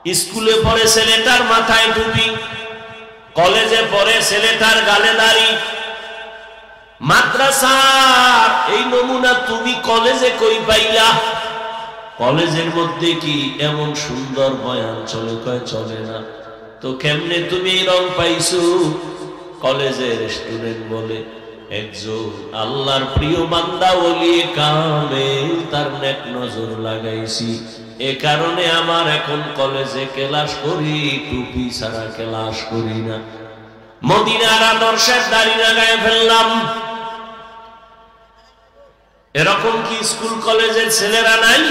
স্কুলে পড়ে ছেলেটার মাথায় টুপি, কলেজে পড়ে ছেলেটার গালে দাড়ি। মাদ্রাসার এই নমুনা তুমি কলেজে কই পাইলা? কলেজের মধ্যে কি এমন সুন্দর বয়ান চলে? কয় চলে না। তো কেমনে তুমি এই রং পাইছো? কলেজের স্টুডেন্ট বলে একজন আল্লাহর প্রিয় বান্দা ওলি কামেল, তার নেক নজর লাগাইছি, এ কারণে আমার এখন কলেজে ক্লাস করি, টুপি ছাড়া ক্লাস করি না। মদিনার আদর্শের দাড়ি লাগায় ফেললাম। এরকম কি স্কুল কলেজের ছেলেরা নাই?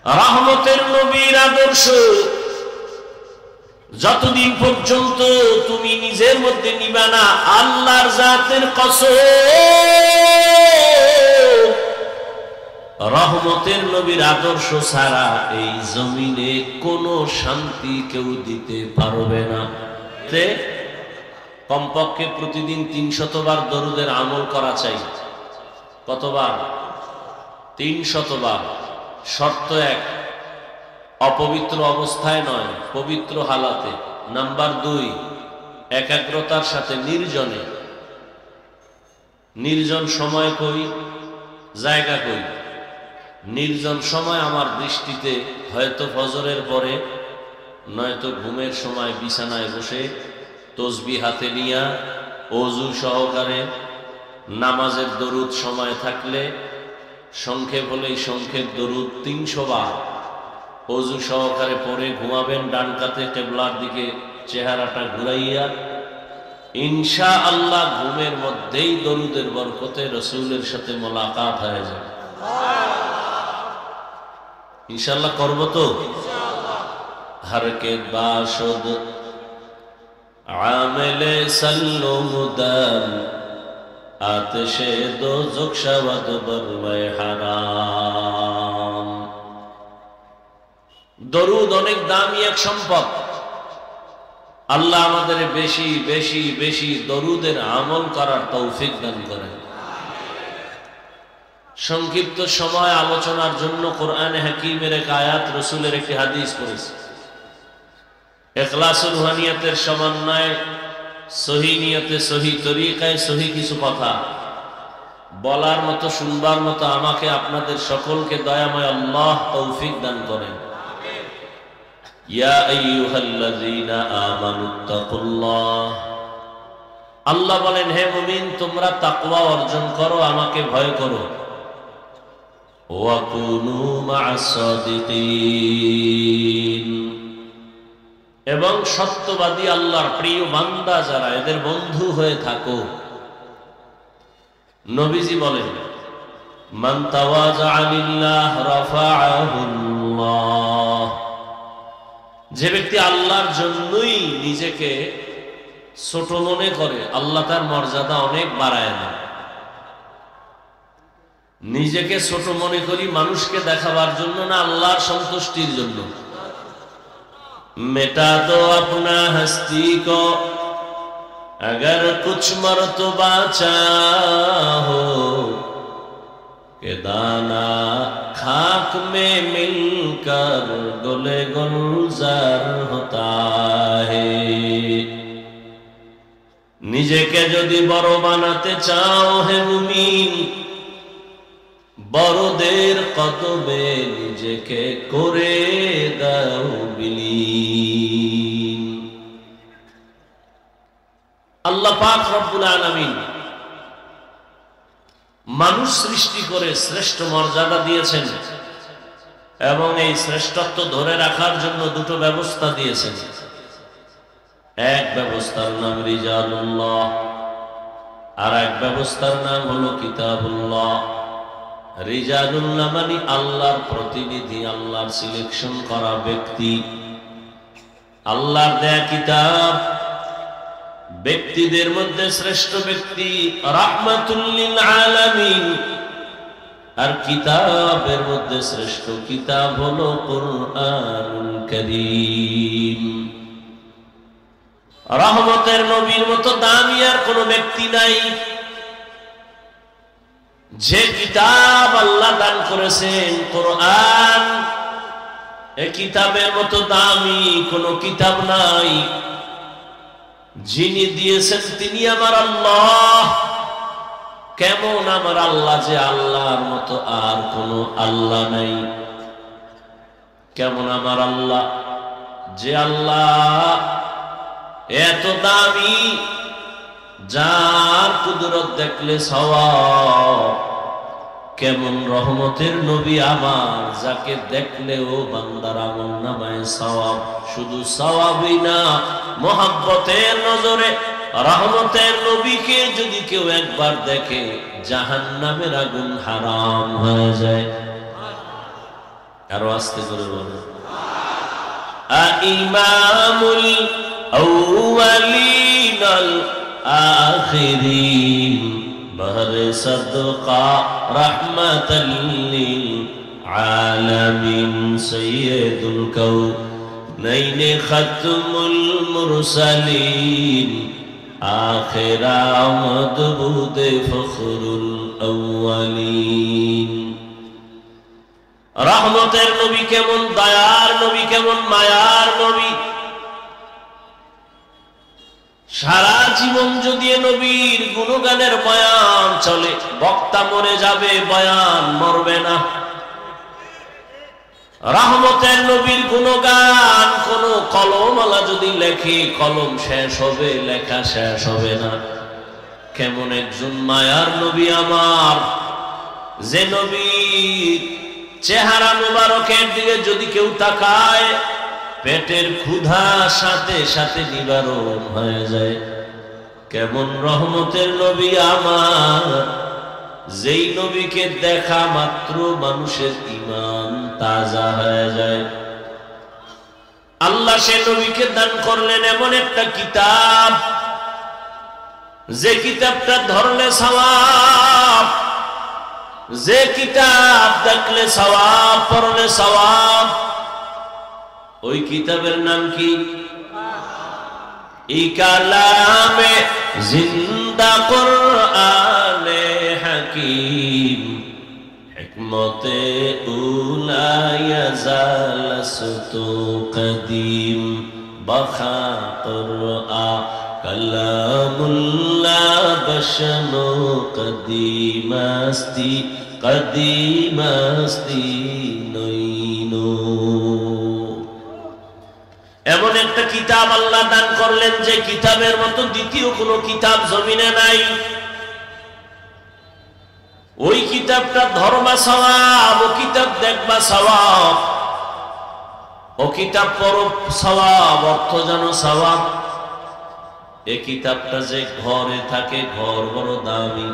রহমতের নবীর আদর্শ যতদিন পর্যন্ত তুমি নিজের মধ্যে নিবা না, আল্লাহর জাতের কসম, রহমতের নবীর আদর্শ ছাড়া এই জমিনে কোনো শান্তি কেউ দিতে পারবে না। কমপক্ষে প্রতিদিন 300 বার দরুদের আমল করা চাই। কতবার? 300 বার। শর্ত এক, অপবিত্র অবস্থায় নয়, পবিত্র হালাতে। নাম্বার 2, একাগ্রতার সাথে, নির্জনে। নির্জন সময় কই? জায়গা কই? নির্জন সময় আমার দৃষ্টিতে হয়তো ফজরের পরে, নয়তো ঘুমের সময় বিছানায় বসে তসবিহ হাতে নিয়া ওযু সহকারে নামাজের দরুদ সময় থাকলে সংক্ষেপ হলেই সংক্ষেপ দরুদ 300 বার ওযু সহকারে পরে ঘুমাবেন, ডান কাতে কিবলার দিকে চেহারাটা ঘুরাইয়া। ইনশাআল্লাহ ঘুমের মধ্যেই দরুদের বরকতে রাসূলের সাথে মোলাকাত হয়ে যাবে। ইনশাআল্লাহ করব তো? हर के बाशुद आमिले सल्लो मुदम आतिशे दोज़ख शवद बरवे हराम। দরুদ অনেক দামি এক সম্পদ। আল্লাহ আমাদের বেশি বেশি বেশি দরুদের আমল করার তৌফিক দান করেন। সংক্ষিপ্ত সময় আলোচনার জন্য কোরআনে হাকিমের এক আয়াত, রাসূলের একটি হাদিস পড়েছি। ইখলাসুল রুহানিয়াতের সমন্বয়ে সহি নিয়তে, সহি তরিকায়, সহি কিছু কথা বলার মতো, শুনবার মতো আমাকে আপনাদের সকলকে দয়াময় আল্লাহ তৌফিক দান করেন। ইয়া আইয়ুহাল্লাযীনা আমানুত্তাকুল্লাহ, আল্লাহ বলেন হে মুমিন তোমরা তাকওয়া অর্জন করো, আমাকে ভয় করো। ওয়া কুনু মা'আস সাদিকিন, এবং সত্যবাদী আল্লাহর প্রিয় বান্দা যারা, এদের বন্ধু হয়ে থাকো। নবীজি বলেন মান তাওয়াযা লিল্লাহ রাফা'আহুল্লাহ, যে ব্যক্তি আল্লাহর জন্যই নিজেকে ছোট মনে করে, আল্লাহ তার মর্যাদা অনেক বাড়ায় দেন। নিজেকে ছোট মনে করি মানুষকে দেখাবার জন্য না, আল্লাহর সন্তুষ্টির জন্য। मिटा दो अपना हस्ती को अगर कुछ मर्तबा चाहो के दाना खाक में मिलकर गुले गुलजार होता है। নিজেকে যদি বড় বানাতে চাও হে মুমিন, বড়দের কদমে নিজেকে করে দাও বিলীন। আল্লাহ পাক রব্বুল আলামিন মানুষ সৃষ্টি করে শ্রেষ্ঠ মর্যাদা দিয়েছেন, এবং এই শ্রেষ্ঠত্ব ধরে রাখার জন্য দুটো ব্যবস্থা দিয়েছেন। এক ব্যবস্থার নাম রিজালুল্লাহ, আর এক ব্যবস্থার নাম হলো কিতাবুল্লাহ। রিজালুল্লাহ মানে আল্লাহর প্রতিনিধি, আল্লাহর সিলেকশন করা ব্যক্তি, আল্লাহর দেয়া কিতাব। ব্যক্তিদের মধ্যে শ্রেষ্ঠ ব্যক্তি রাহমাতুল লিল আলামিন, আর কিতাবের মধ্যে শ্রেষ্ঠ কিতাব হলো কুরআনুল কারীম। রহমতের নবীর মতো দামি আর কোনো ব্যক্তি নাই। যে কিতাব আল্লাহ দান করেছেন কোরআন, এই কিতাবের মতো দামি কোনো কিতাব নাই। যিনি দিয়েছেন তিনি আমার আল্লাহ। কেমন আমার আল্লাহ যে আল্লাহর মতো আর কোনো আল্লাহ নাই। কেমন আমার আল্লাহ যে আল্লাহ এত দামি, যার কুদরত দেখলে সওয়াব। কেমন রহমতের নবী আমার, যাকে দেখলেও বান্দার আমলনামায় সওয়াব। শুধু সওয়াবই না, মোহাব্বতের নজরে রহমতের নবীকে যদি কেউ একবার দেখে জাহান্নামের আগুন হারাম হয়ে যায়। আরো আস্তে করে বলে ইমামুল আউয়ালিন আল আখিরিন বহরে সদকা রাহমাতাল লিল আলামিন সাইয়্যিদুল কাউনাইন খাতমুল মুরসালিন আখিরা মদবুদ ফখরুল আউয়ালিন। রহমতের নবী কেমন, দয়ার নবী কেমন, মায়ার নবী। সারা জীবন যদি নবীর গুণগানের বয়ান চলে, বক্তা মরে যাবে, বয়ান মরবে না। রহমতের নবীর গুণগান কোন কলমওয়ালা যদি লেখে, কলম শেষ হবে, লেখা শেষ হবে না। কেমন একজন মায়ার নবী আমার, যে নবীর চেহারা মুবারকের দিকে যদি কেউ তাকায়, পেটের ক্ষুধা সাথে সাথে নিবারণ হয়ে যায়। কেমন রহমতের নবী আমার, যেই নবীকে দেখা মাত্র মানুষের ঈমান তাজা হয়ে যায়। আল্লাহ সে নবীকে দান করলেন এমন একটা কিতাব, যে কিতাবটা ধরলে সওয়াব, যে কিতাব দেখলে সওয়াব, পড়লে সওয়াব। ওই কিতাবের নাম কি? এই কালামে জিন্দা কুরআনে হাকিম, হিকমতে উলা ইয়াজালসতু কদিম, বখা কুরআন কালামুল্লাহ বশনু কদিমাস্তি কদিমাস্তি নইনো। এমন একটা কিতাব আল্লাহ দান করলেন, যে কিতাবের মতো দ্বিতীয় কোনো কিতাব জমিনে নাই। ওই কিতাবটা ধর্মা সওয়াব, ও কিতাব দেখবা সওয়াব, ও কিতাব পড়ো সওয়াব, অর্থ জানো সওয়াব। এই কিতাবটা যে ঘরে থাকে, ঘর বড় দামি।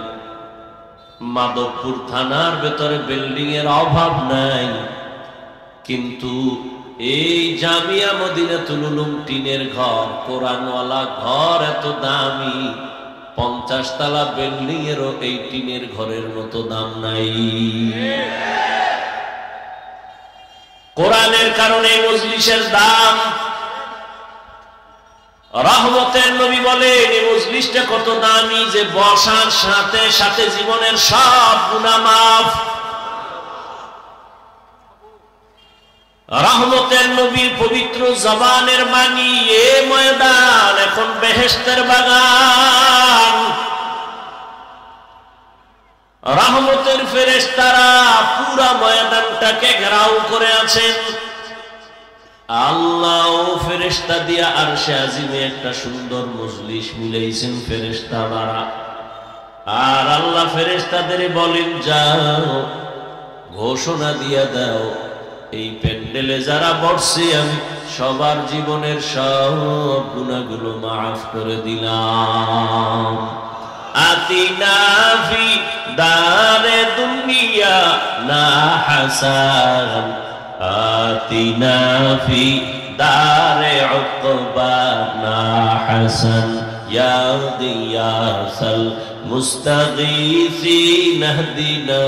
মাধবপুর থানার ভেতরে বিল্ডিং এর অভাব নাই, কিন্তু এই জামিয়া মদিনাতুল উলুম টিনের ঘর, কোরআনওয়ালা ঘর এত দামি, 50 তলা বিল্ডিং এরও এই টিনের ঘরের মতো দাম নাই। কোরআনের কারণে মজলিসের দাম। রহমতের নবী বলেন এই মজলিসটা কত দামি, যে বসার সাথে সাথে জীবনের সব গুনাহ মাফ। রহমতের নবীর পবিত্র জবানের বাণী, এ ময়দান এখন বেহেশতের বাগান। রহমতের ফেরেশতারা পুরা ময়দানটাকে ঘেরাও করে আছেন। আল্লাহ ও ফেরেশতা দিয়া আরশে আজিমে একটা সুন্দর মজলিস মিলাইছেন ফেরেশতারা। আর আল্লাহ ফেরেশতাদের বলেন, যাও ঘোষণা দিয়া দাও, এই প্যান্ডেলে যারা বসছে আমি সবার জীবনের সব গুনাহগুলো মাফ করে দিলাম। আতিনা ফি দারে দুনিয়া না হাসান, আতিনা ফি দারে উকবা না হাসান, ইয়া গিয়াসাল মুস্তাগীসিন ইহদিনা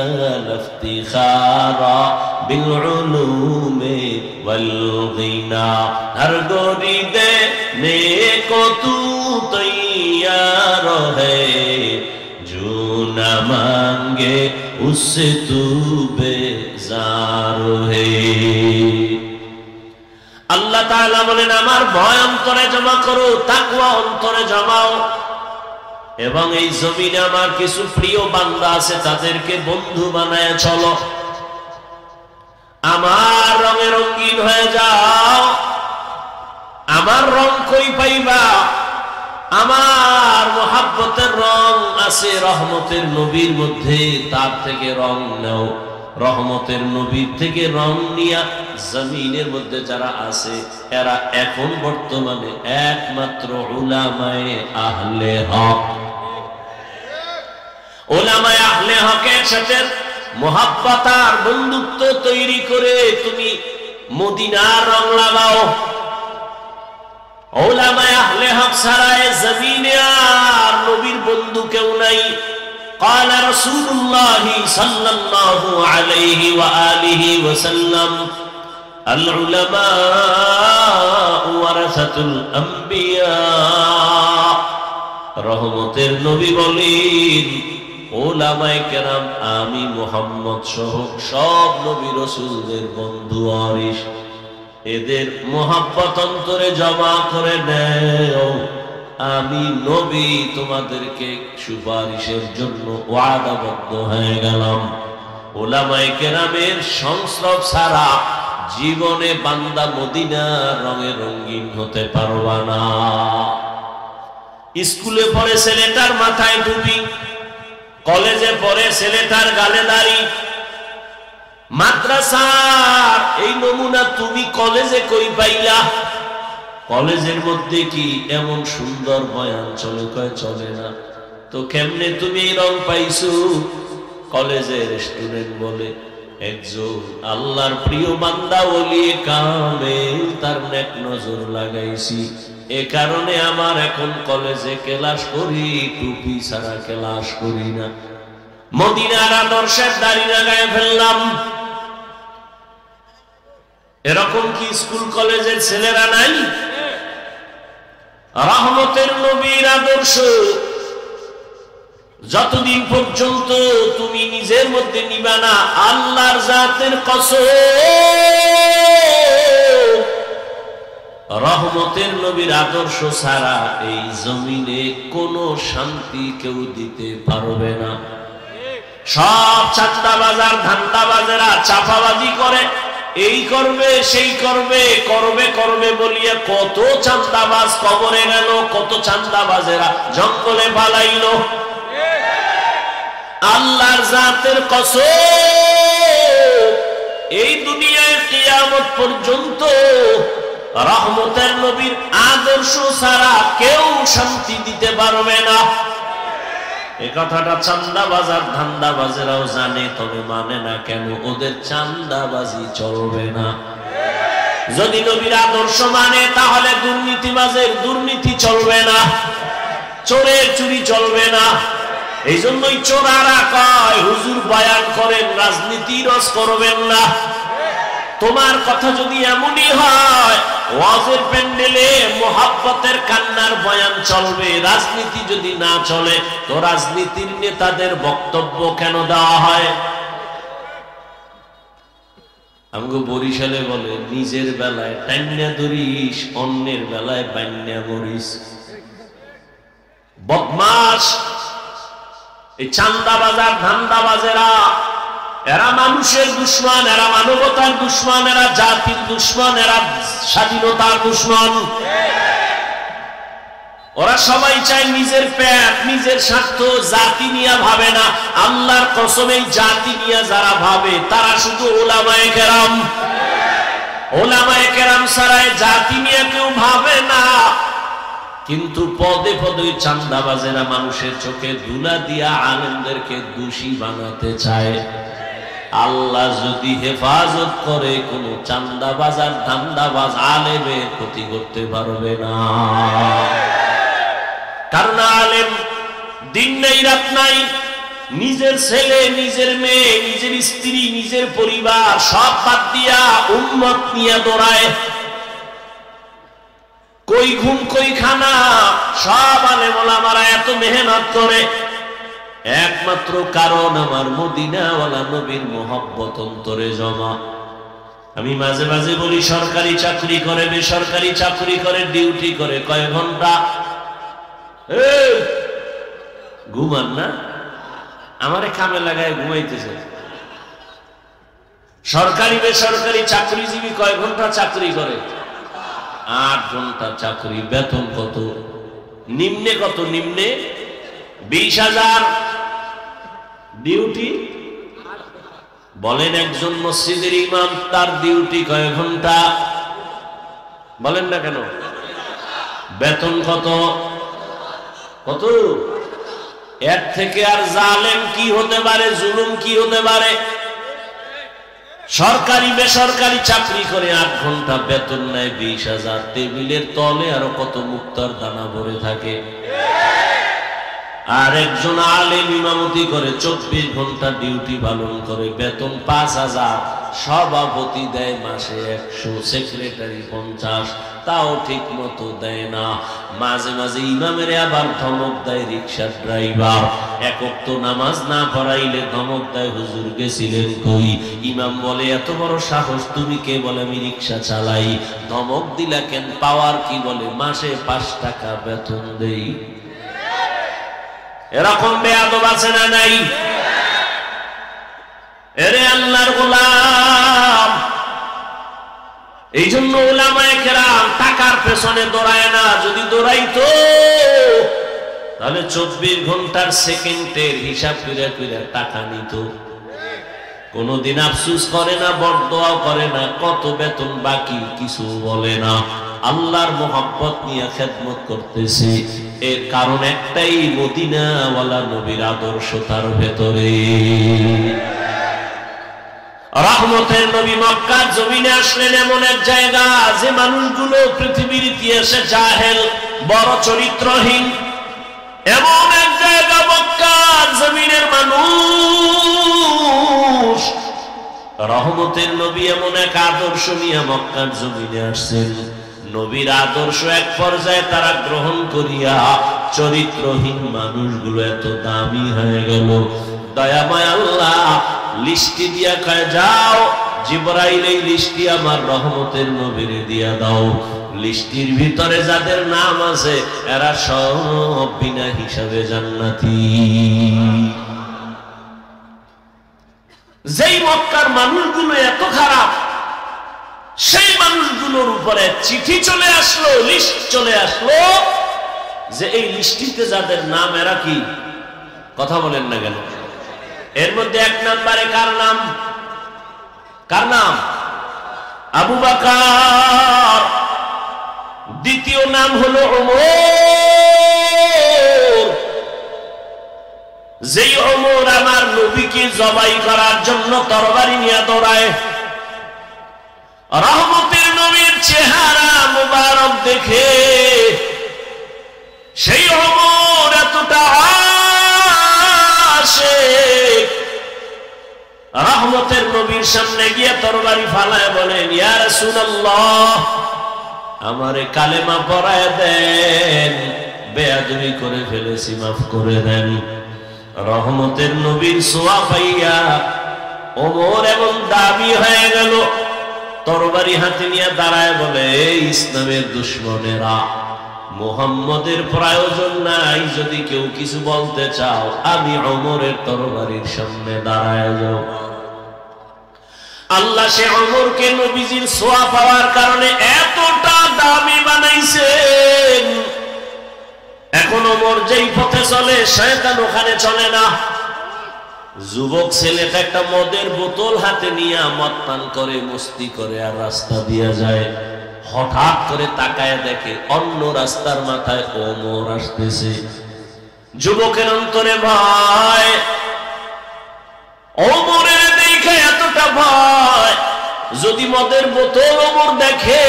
লিফতিখারা বিল উলুমি ওয়াল গিনা। হর গরিদে নেকো তু তৈয়ার है, जो न मांगे उससे तू बेजार है। আল্লাহ তাআলা বলেন আমার ভয় অন্তরে জমা করো, তাকওয়া অন্তরে জমাও, এবং এই জমিনে আমার কিছু প্রিয় বান্দা আছে তাদেরকে বন্ধু বানায় চলো, আমার রঙে রঙিন হয়ে যাও। আমার রং কই পাইবা? আমার মোহাব্বতের রং আছে রহমতের নবীর মধ্যে, তার থেকে রং নাও। রহমতের নবীর থেকে রং নিয়া জমিনের মধ্যে যারা আছে এরা এখন বর্তমানে একমাত্র উলামায়ে আহলে হক। উলামায়ে আহলে হকের সাথে মোহাব্বত আর বন্ধুত্ব তৈরি করে তুমি মদিনার রং লাগাও। উলামায়ে আহলে হক ছাড়া জমিনে আর নবীর বন্ধু কেউ নাই। قال رسول الله صلى الله عليه وآله وسلم العلماء ورثة الأنبياء। রহমতের নবী বলেন উলামায়ে কেরাম আমি মুহাম্মদ সহ সব নবী রাসূলদের বন্ধু ওয়ারিস, এদের মোহাব্বত অন্তরে জমা করে নেও। আমি নবী তোমাদেরকে সুপারিশের জন্য ওয়াদাবদ্ধ হয়ে গেলাম। উলামায়ে কেরামের সংস্রব ছাড়া জীবনে বান্দা মদিনার রঙে রঙিন হতে পারবা না। স্কুলে পড়ে ছেলেটার মাথায় টুপি, কলেজে পড়ে ছেলেটার গালে দাড়ি, মাদ্রাসার এই নমুনা তুমি কলেজে কই পাইলা? কলেজের মধ্যে কি এমন সুন্দর বয়ান চলে? কয় চলে না। তো কেমনে তুমি এই রং পাইছো? কলেজের স্টুডেন্ট বলে একজন আল্লাহর প্রিয় বান্দা ওলিয়ে কামেল, তার নেক নজর লাগাইছি, এ কারণে আমার এখন কলেজে ক্লাস করি, টুপি ছাড়া ক্লাস করি না। মদিনার আদর্শের দাড়ি লাগায় ফেললাম। এরকম কি স্কুল কলেজের ছেলেরা নাই? রহমতের নবীর আদর্শ যতদিন পর্যন্ত তুমি নিজের মধ্যে নিবা না, আল্লাহর জাতের কসম রহমতের নবীর আদর্শ ছাড়া এই জমিনে কোনো শান্তি কেউ দিতে পারবে না। সব চাঁদাবাজার ধান্দাবাজেরা চাপাবাজি করে, এই করবে সেই করবে, করবে করবে বলিয়া কত চাঁদাবাজ কবরে গেল, কত চাঁদাবাজেরা জঙ্গলে পালাইল। আল্লাহর জাতের কসম এই দুনিয়ায় কিয়ামত পর্যন্ত রহমতের নবীর আদর্শ ছাড়া কেউ শান্তি দিতে পারবে না। এই কথাটা চাঁদাবাজার ধান্দাবাজেরাও জানে, তবে মানে না কেন? ওদের চাঁদাবাজি চলবে না। যদি নবীর আদর্শ মানে তাহলে দুর্নীতিবাজের দুর্নীতি চলবে না, চোরের চুরি চলবে না। এই জন্যই চোরারা কয় হুজুর বয়ান করেন, রাজনীতি রস করবেন না। তোমার কথা যদি এমনই হয় ওয়াজের প্যান্ডেলে মোহাব্বতের কান্নার বয়ান চলবে, রাজনীতি যদি না চলে তো রাজনীতির নেতাদের বক্তব্য কেন দেওয়া হয়? আমগো বরিশালে বলে নিজের বেলায় টান্না ধরিস, অন্যের বেলায় বান্না মরিস। বদমাস এই চাঁদাবাজার ধান্দাবাজেরা, এরা মানুষের দুশ্মন, এরা মানবতার দুশ্মন, এরা জাতির দুশ্মন, এরা স্বাধীনতার দুশ্মন। ওরা সবাই চায় নিজের পেট, নিজের স্বার্থ, জাতি নিয়ে ভাবে না। আল্লাহর কসম এই জাতি নিয়ে যারা ভাবে তারা শুধু উলামায়ে কেরাম। উলামায়ে কেরাম ছাড়া জাতি নিয়ে কেউ ভাবে না। কিন্তু পদে পদে চাঁদাবাজেরা মানুষের চোখে ধুলা দিয়া আলেমদেরকে দোষী বানাতে চায়। আল্লাহ যদি হেফাজত করে, কোন চাঁদাবাজার ধান্দাবাজ আলেমের ক্ষতি করতে পারবে না। কারণ আলেম দিন নেই রাত নাই, নিজের ছেলে, নিজের মেয়ে, নিজের স্ত্রী, নিজের পরিবার সব বাদ দিয়া উম্মত নিয়ে দৌড়ায়। কই ঘুম কই খানা, সব আলেম ওলামারা এত মেহনত করে একমাত্র কারণ আমার মদিনাওয়ালা নবীর মোহাব্বত অন্তরে জমা। আমি মাঝে মাঝে বলি সরকারি চাকরি করে বেসরকারি চাকরি করে ডিউটি করে কয় ঘন্টা? ঘুমান না, আমারে কামে লাগায় ঘুমাইতেছে। সরকারি বেসরকারি চাকরিজীবী কয় ঘন্টা চাকরি করে? 8 ঘন্টা চাকরি। বেতন কত? নিম্নে কত? নিম্নে 20,000। ডিউটি বলেন একজন মসজিদের ইমাম, তার ডিউটি কয় ঘন্টা? বলেন না কেন? বেতন কত? কত? এর থেকে আর জালেম কি হতে পারে, জুলুম কি হতে পারে? সরকারি বেসরকারি চাকরি করে 8 ঘন্টা, বেতন নেয় 20,000। টেবিলের তলে আরো কত মুক্তার দানা ভরে থাকে। আর একজন আলেম ইমামতি করে 24 ঘন্টা ডিউটি পালন করে, বেতন 5,000। সভাপতি দেয় মাসে 100, সেক্রেটারি 50, তাও ঠিক মতো দেয় না। মাঝে মাঝে ইমামের আবার ধমক দেয় রিক্সার ড্রাইভার। এক ওয়াক্ত নামাজ না পড়াইলে ধমক দেয়, হুজুর গেছিলেন কই? ইমাম বলে এত বড় সাহস, তুমি কে? বলে আমি রিক্সা চালাই। ধমক দিলা কেন? পাওয়ার কি? বলে মাসে 5 টাকা বেতন দেই। এরকম বেয়াদব আছে না নাই? এরে আল্লাহর গোলাম, এই জন্য উলামায়ে কেরাম টাকার পেছনে দৌড়ায় না। যদি দৌড়াইতো তাহলে 24 ঘন্টার সেকেন্ডের হিসাব করে করে টাকা নিত। কোনদিন আফসোস করে না, বরদোয়াও করে না, কত বেতন বাকি কিছু বলে না। আল্লাহর মোহাব্বত নিয়ে খেদমত করতেছে। এর কারণ একটাই, মদিনাওয়ালা নবীর আদর্শ তার ভেতরে। রহমতের নবী মক্কার জমিনে আসলেন এমন এক জায়গা, যে মানুষগুলো পৃথিবীর ইতিহাসে জাহেল, বড় চরিত্রহীন। এমন এক জায়গা মক্কার জমিনের মানুষ। রহমতের নবী এমন এক আদর্শ নিয়ে মক্কার জমিনে আসছেন। নবীর আদর্শ এক পর্যায়ে তারা গ্রহণ করিয়া চরিত্রহীন মানুষগুলো এত দামি হয়ে গেল। দয়াময় আল্লাহ লিস্টি দিয়া কয়, যাও জিবরাইল এই লিস্টি আমার রহমতের নবীরে দিয়া দাও। লিস্টির ভিতরে যাদের নাম আছে এরা সব বিনা হিসাবে জান্নাতি। যেই মক্কার মানুষগুলো এত খারাপ, সেই মানুষগুলোর উপরে চিঠি চলে আসলো, লিস্ট চলে আসলো, যে এই লিস্টিতে যাদের নাম এরা কি? কথা বলেন না কেন? এর মধ্যে 1 নম্বরে কার নাম? কার নাম? আবু বকর। দ্বিতীয় নাম হলো ওমর। যেই ওমর আমার নবীকে জবাই করার জন্য তরবারি নিয়ে দৌড়ায়। রহমতের নবীর চেহারা মুবারক দেখে সেই ওমর এতটা আশিক, রহমতের নবীর সামনে গিয়ে তরবারি ফালায় বলেন, ইয়া রাসূলুল্লাহ আমারে কালেমা পড়ায় দেন, বেয়াদবি করে ফেলেছি, মাফ করে দেন। রহমতের নবীর ছোঁয়া পাইয়া ওমর এমন দাবি হয়ে গেল, তরবারি হাতে নিয়ে দাঁড়ায় বলে, ইসলামের দুশমনেরা, মুহাম্মদের প্রয়োজন নাই, যদি কেউ কিছু বলতে চাও আমি ওমরের তরবারির সামনে দাঁড়ায় যাও। আল্লাহ সে ওমরকে নবীজির ছোঁয়া পাওয়ার কারণে এতটা দামি বানাইছেন, এখন ওমর যেই পথে চলে শয়তান ওখানে চলে না। যুবক ছেলেটা একটা মদের বোতল হাতে নিয়ে মদ পান করে, মস্তি করে আর রাস্তা দিয়ে যায়। হঠাৎ করে তাকায় দেখে অন্য রাস্তার মাথায় ওমর আসতেছে। যুবকের অন্তরে ভয়, ওমরের দেখে এতটা ভয়, যদি মদের বোতল ওমর দেখে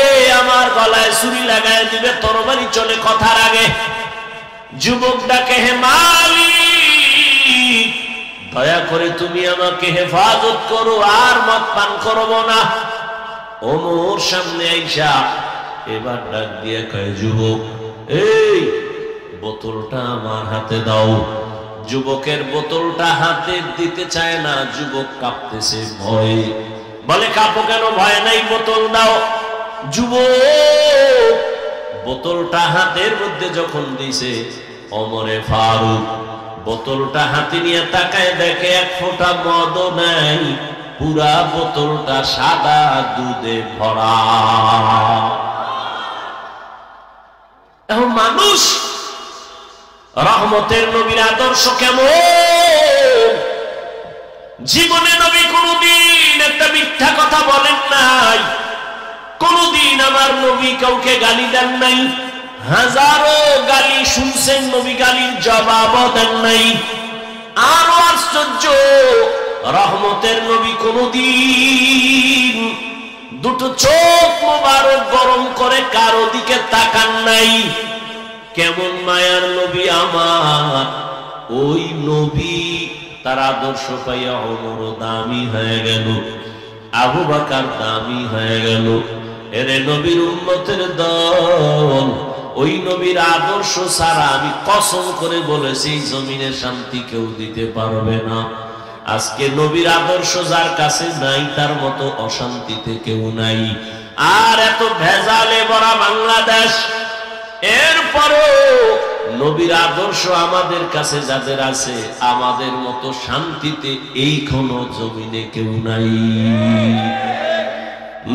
আমার গলায় ছুরি লাগায় দিবে, তরবারি চলে কথার আগে। যুবক ডাকে, হে মালিক, দয়া করে তুমি আমাকে হেফাজত করো, আর মদ পান করব না। ওমর সামনে আইসা এবার ডাক দিয়ে কয়, যুবক এই বোতলটা আমার হাতে দাও। যুবকের বোতলটা হাতে দিতে চায় না, যুবক কাঁপতেছে ভয়ে। বলে কাঁপো কেন? ভয় নাই, বোতল দাও। যুবক বোতলটা হাতের মধ্যে যখন দিছে, ওমরে ফারুক বোতলটা হাতে নিয়ে তাকায়, দেখে এক ফোঁটা মদও নাই, পুরা বোতলটা সাদা দুধে ভরা। এখন মানুষ রহমতের নবীর আদর্শ কেমন? জীবনে নবী কোনদিন একটা মিথ্যা কথা বলেন নাই, কোনদিন আমার নবী কাউকে গালি দেন নাই, হাজারো গালি শুনছেন, নবী গালির জবাবও দেন নাই। আরো আশ্চর্য, রহমতের নবী কোনদিন দুটো চোখ মোবারক গরম করে কারো দিকে তাকান নাই। কেমন মায়ার নবী আমার! ওই নবী তার আদর্শ পাইয়া ওমর দামি হয়ে গেল, আবু বকর দামি হয়ে গেল। এরে নবীর উম্মতের দল, ওই নবীর আদর্শ ছাড়া আমি কসম করে বলেছি জমিনে শান্তি কেউ দিতে পারবে না। আজকে নবীর আদর্শ যার কাছে নাই, তার মতো অশান্তিতে কেউ নাই। আর এত ভেজালে ভরা বাংলাদেশ, এরপরও নবীর আদর্শ আমাদের কাছে যাদের আছে, আমাদের মতো শান্তিতে এই কোন জমিনে কেউ নাই।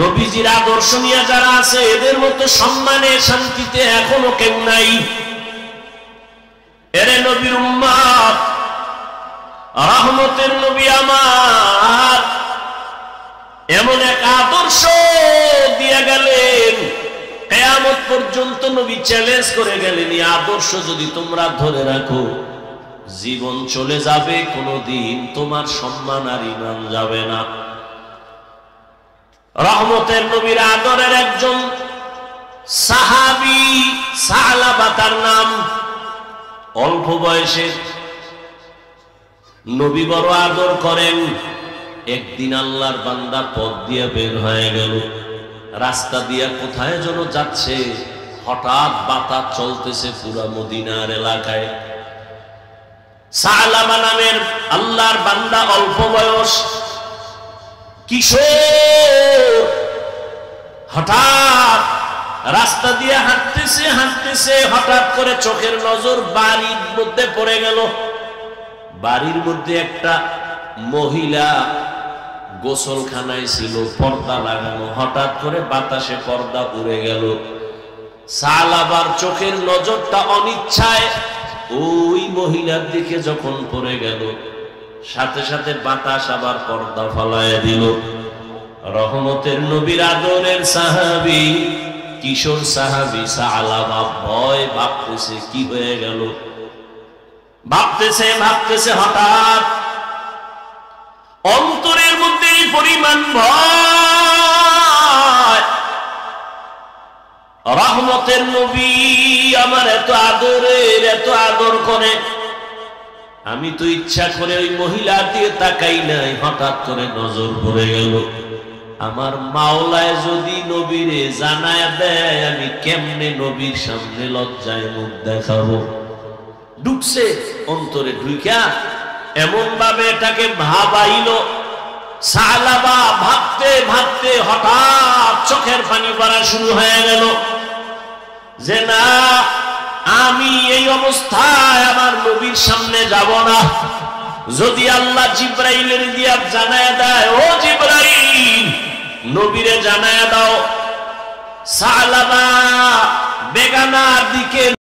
নবীজির আদর্শ নিয়ে যারা আছে, এদের মতো সম্মানে শান্তিতে এখনো কেউ নাই। এরে নবীর উম্মত, রহমতের নবী আমার এমন এক আদর্শ দিয়ে গেলেন, কিয়ামত পর্যন্ত নবী চ্যালেঞ্জ করে গেলেন, এই আদর্শ যদি তোমরা ধরে রাখো, জীবন চলে যাবে, কোনদিন তোমার সম্মান আর ঈমান যাবে না। রহমতের নবীর আদরের একজন সাহাবী সালাবা তার নাম, অল্প বয়সে নবী বড় আদর করেন। একদিন আল্লাহর বান্দা পথ দিয়ে বের হয়ে গেল, রাস্তা দিয়ে কোথায় যেন যাচ্ছে, হঠাৎ বাতাস চলতেছে পুরা মদিনার এলাকায়। সালাবা নামের আল্লাহর বান্দা, অল্প বয়স কিশোর, হঠাৎ রাস্তা দিয়ে হাঁটতেছে হাঁটতেছে, হঠাৎ করে চোখের নজর বাড়ির মধ্যে পড়ে গেল। বাড়ির মধ্যে একটা মহিলা গোসলখানায় ছিল, পর্দা লাগানো, হঠাৎ করে বাতাসে পর্দা উড়ে গেল। সালাবার চোখের নজরটা অনিচ্ছায় ওই মহিলার দিকে যখন পড়ে গেল, সাথে সাথে বাতাস আবার পর্দা ফালায় দিল। রহমতের নবীর আদরের সাহাবী, কিশোর সাহাবী সালাবা ভয়, ভাবতেছে কি হয়ে গেল, ভাবতেছে ভাবতেছে, হঠাৎ অন্তরের মধ্যে এই পরিমাণ ভয়, রহমতের নবী আমার এত আদরের, এত আদর করে, আমি তো ইচ্ছা করে ওই মহিলার দিয়ে তাকাই নাই, হঠাৎ করে নজর পড়ে গেল। আমার মাওলায় যদি নবীরে জানায় দেয়, আমি কেমনে নবীর সামনে লজ্জায় মুখ দেখাবো। ঢুকছে অন্তরে, ঢুকা এমন ভাবে এটাকে ভাবাইল। সালাবা ভাবতে ভাবতে হঠাৎ চোখের পানি পড়া শুরু হয়ে গেল, যে না, আমি এই অবস্থায় আমার নবীর সামনে যাব না। যদি আল্লাহ জিব্রাইলের দিয়া জানায় দেয়, ও জিব্রাইল নবীরে জানায় দাও, সালাবা বেগানার দিকে